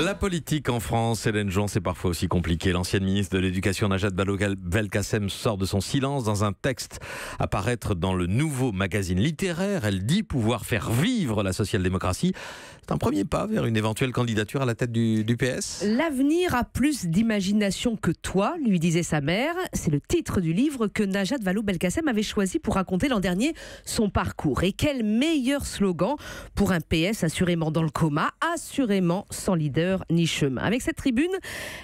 La politique en France, Hélène Jouan, c'est parfois aussi compliqué. L'ancienne ministre de l'Éducation, Najat Vallaud-Belkacem, sort de son silence dans un texte à paraître dans le nouveau magazine littéraire. Elle dit pouvoir faire vivre la social-démocratie. C'est un premier pas vers une éventuelle candidature à la tête du PS. L'avenir a plus d'imagination que toi, lui disait sa mère. C'est le titre du livre que Najat Vallaud-Belkacem avait choisi pour raconter l'an dernier son parcours. Et quel meilleur slogan pour un PS assurément dans le coma, assurément sans leader ni chemin. Avec cette tribune,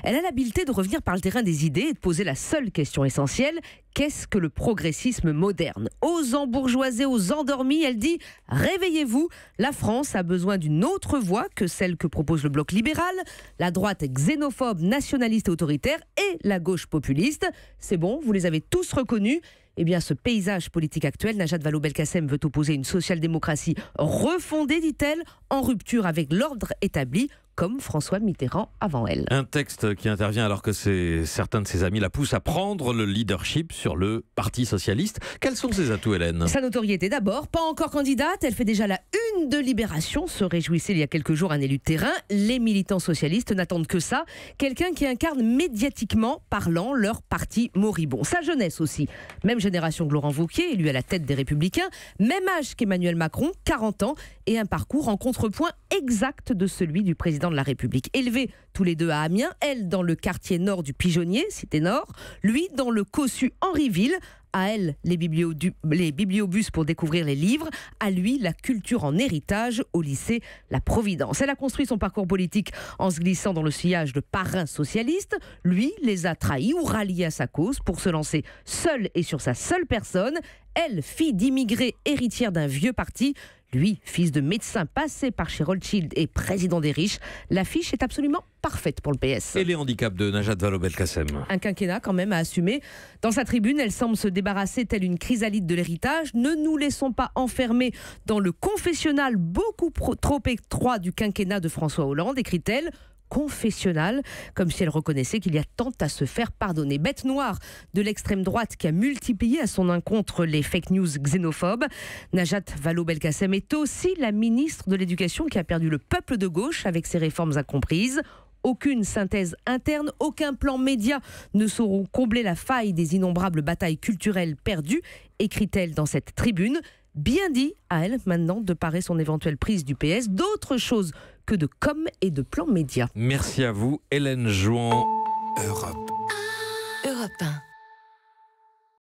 elle a l'habileté de revenir par le terrain des idées et de poser la seule question essentielle: qu'est-ce que le progressisme moderne? Aux embourgeoisés, aux endormis, elle dit: réveillez-vous, la France a besoin d'une autre voie que celle que propose le bloc libéral, la droite xénophobe, nationaliste et autoritaire et la gauche populiste. C'est bon, vous les avez tous reconnus. Eh bien, ce paysage politique actuel, Najat Vallaud-Belkacem veut opposer une social-démocratie refondée, dit-elle, en rupture avec l'ordre établi, comme François Mitterrand avant elle. Un texte qui intervient alors que certains de ses amis la poussent à prendre le leadership sur le Parti socialiste. Quels sont ses atouts, Hélène? Sa notoriété d'abord, pas encore candidate, elle fait déjà la une de Libération, se réjouissait il y a quelques jours un élu de terrain. Les militants socialistes n'attendent que ça, quelqu'un qui incarne médiatiquement parlant leur parti moribond. Sa jeunesse aussi, même génération que Laurent Wauquiez, élu à la tête des Républicains, même âge qu'Emmanuel Macron, 40 ans, et un parcours en contrepoint exact de celui du président de la République. Élevés tous les deux à Amiens, elle dans le quartier nord du Pigeonnier, cité nord, lui dans le cossu Henryville. À elle, les bibliobus pour découvrir les livres. À lui, la culture en héritage au lycée La Providence. Elle a construit son parcours politique en se glissant dans le sillage de parrains socialistes. Lui les a trahis ou ralliés à sa cause pour se lancer seule et sur sa seule personne. Elle, fille d'immigrés, héritière d'un vieux parti. Lui, fils de médecin passé par chez Rothschild et président des riches. L'affiche est absolument parfaite pour le PS. Et les handicaps de Najat Vallaud-Belkacem? Un quinquennat quand même à assumer. Dans sa tribune, elle semble se débarrasser telle une chrysalide de l'héritage. Ne nous laissons pas enfermer dans le confessionnal beaucoup trop étroit du quinquennat de François Hollande, écrit-elle. Confessionnal, comme si elle reconnaissait qu'il y a tant à se faire pardonner. Bête noire de l'extrême droite qui a multiplié à son encontre les fake news xénophobes. Najat Vallaud-Belkacem est aussi la ministre de l'Éducation qui a perdu le peuple de gauche avec ses réformes incomprises. Aucune synthèse interne, aucun plan média ne sauront combler la faille des innombrables batailles culturelles perdues, écrit-elle dans cette tribune. Bien dit à elle maintenant de parer son éventuelle prise du PS d'autre chose que de com et de plans médias. Merci à vous, Hélène Jouan. Europe 1.